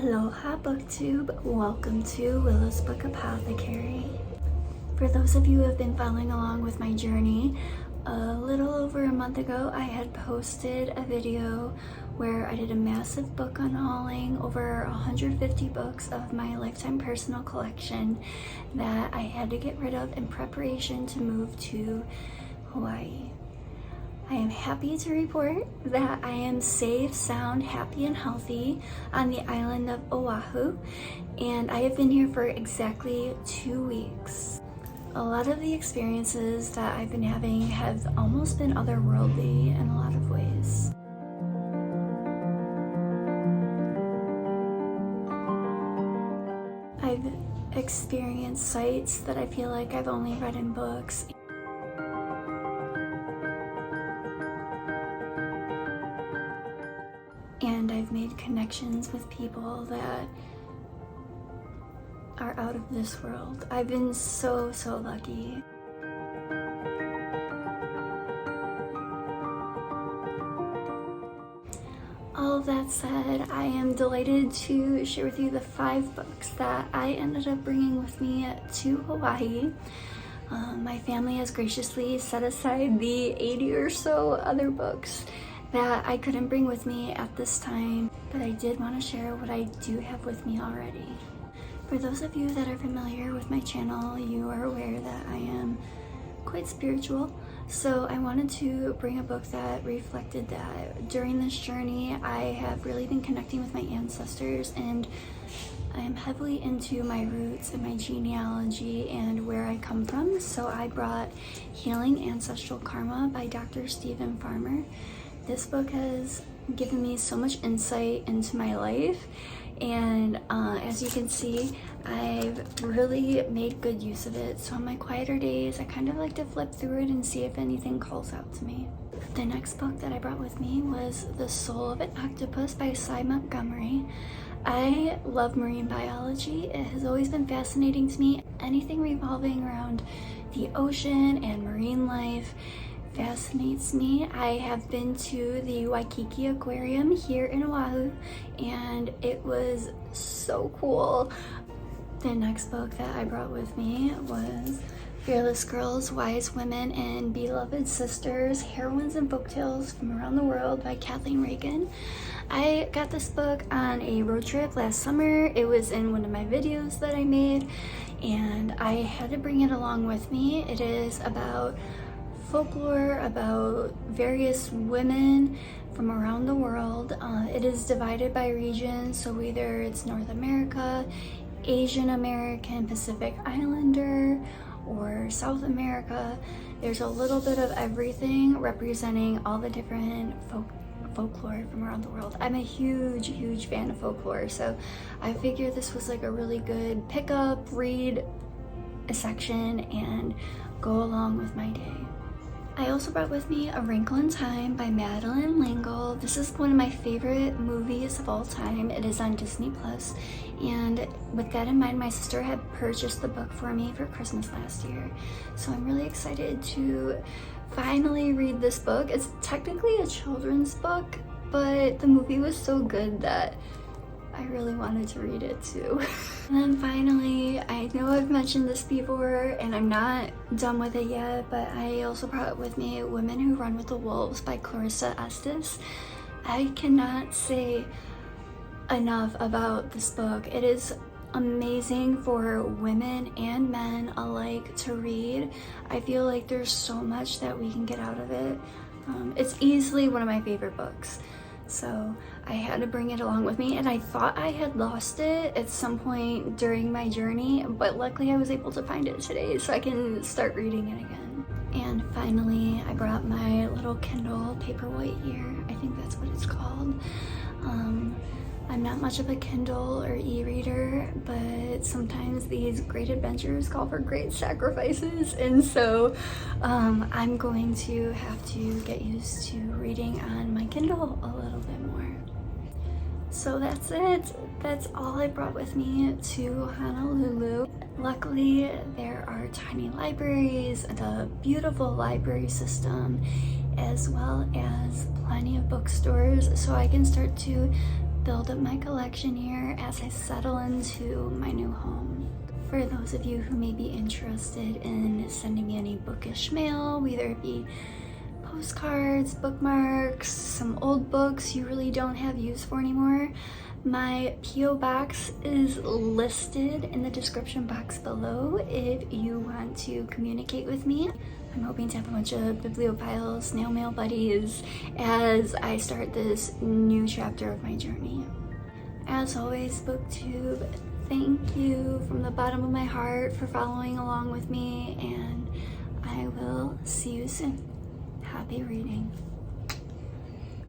Aloha BookTube, welcome to Willow's book Apothecary. For those of you who have been following along with my journey, a little over a month ago I had posted a video where I did a massive book unhauling, over 150 books of my lifetime personal collection that I had to get rid of in preparation to move to Hawaii. I am happy to report that I am safe, sound, happy, and healthy on the island of Oahu, and I have been here for exactly 2 weeks. A lot of the experiences that I've been having have almost been otherworldly in a lot of ways. I've experienced sights that I feel like I've only read in books. And I've made connections with people that are out of this world. I've been so lucky. All of that said, I am delighted to share with you the 5 books that I ended up bringing with me to Hawaii. My family has graciously set aside the 80 or so other books that I couldn't bring with me at this time, but I did want to share what I do have with me already. For those of you that are familiar with my channel, you are aware that I am quite spiritual, so I wanted to bring a book that reflected that. During this journey, I have really been connecting with my ancestors, and I am heavily into my roots and my genealogy and where I come from, so I brought Healing Ancestral Karma by Dr. Stephen Farmer. This book has given me so much insight into my life, and as you can see, I've really made good use of it. So on my quieter days, I kind of like to flip through it and see if anything calls out to me. The next book that I brought with me was The Soul of an Octopus by Cy Montgomery. I love marine biology. It has always been fascinating to me. Anything revolving around the ocean and marine life fascinates me. I have been to the Waikiki Aquarium here in Oahu, and it was so cool. The next book that I brought with me was Fearless Girls, Wise Women, and Beloved Sisters, Heroines and Folktales from Around the World by Kathleen Reagan. I got this book on a road trip last summer. It was in one of my videos that I made, and I had to bring it along with me. It is about folklore about various women from around the world. It is divided by region, so either it's North America, Asian American, Pacific Islander, or South America. There's a little bit of everything representing all the different folklore from around the world. I'm a huge fan of folklore, so I figured this was like a really good pick up, read a section, and go along with my day. I also brought with me A Wrinkle in Time by Madeleine L'Engle. This is one of my favorite movies of all time. It is on Disney Plus, and with that in mind, my sister had purchased the book for me for Christmas last year. So I'm really excited to finally read this book. It's technically a children's book, but the movie was so good that I really wanted to read it too. And then finally, I know I've mentioned this before and I'm not done with it yet, but I also brought with me Women Who Run with the Wolves by Clarissa Estes. I cannot say enough about this book. It is amazing for women and men alike to read. I feel like there's so much that we can get out of it. It's easily one of my favorite books. So I had to bring it along with me, and I thought I had lost it at some point during my journey, but luckily I was able to find it today so I can start reading it again. And finally, I brought my little Kindle Paperwhite here. I think that's what it's called. I'm not much of a Kindle or e-reader, but sometimes these great adventures call for great sacrifices, and so I'm going to have to get used to reading on my Kindle a little bit more. So that's it. That's all I brought with me to Honolulu. Luckily, there are tiny libraries, a beautiful library system, as well as plenty of bookstores, so I can start to build up my collection here as I settle into my new home. For those of you who may be interested in sending me any bookish mail, whether it be postcards, bookmarks, some old books you really don't have use for anymore, my P.O. box is listed in the description box below if you want to communicate with me. I'm hoping to have a bunch of bibliophiles, snail mail buddies as I start this new chapter of my journey. As always, BookTube, thank you from the bottom of my heart for following along with me, and I will see you soon. Happy reading.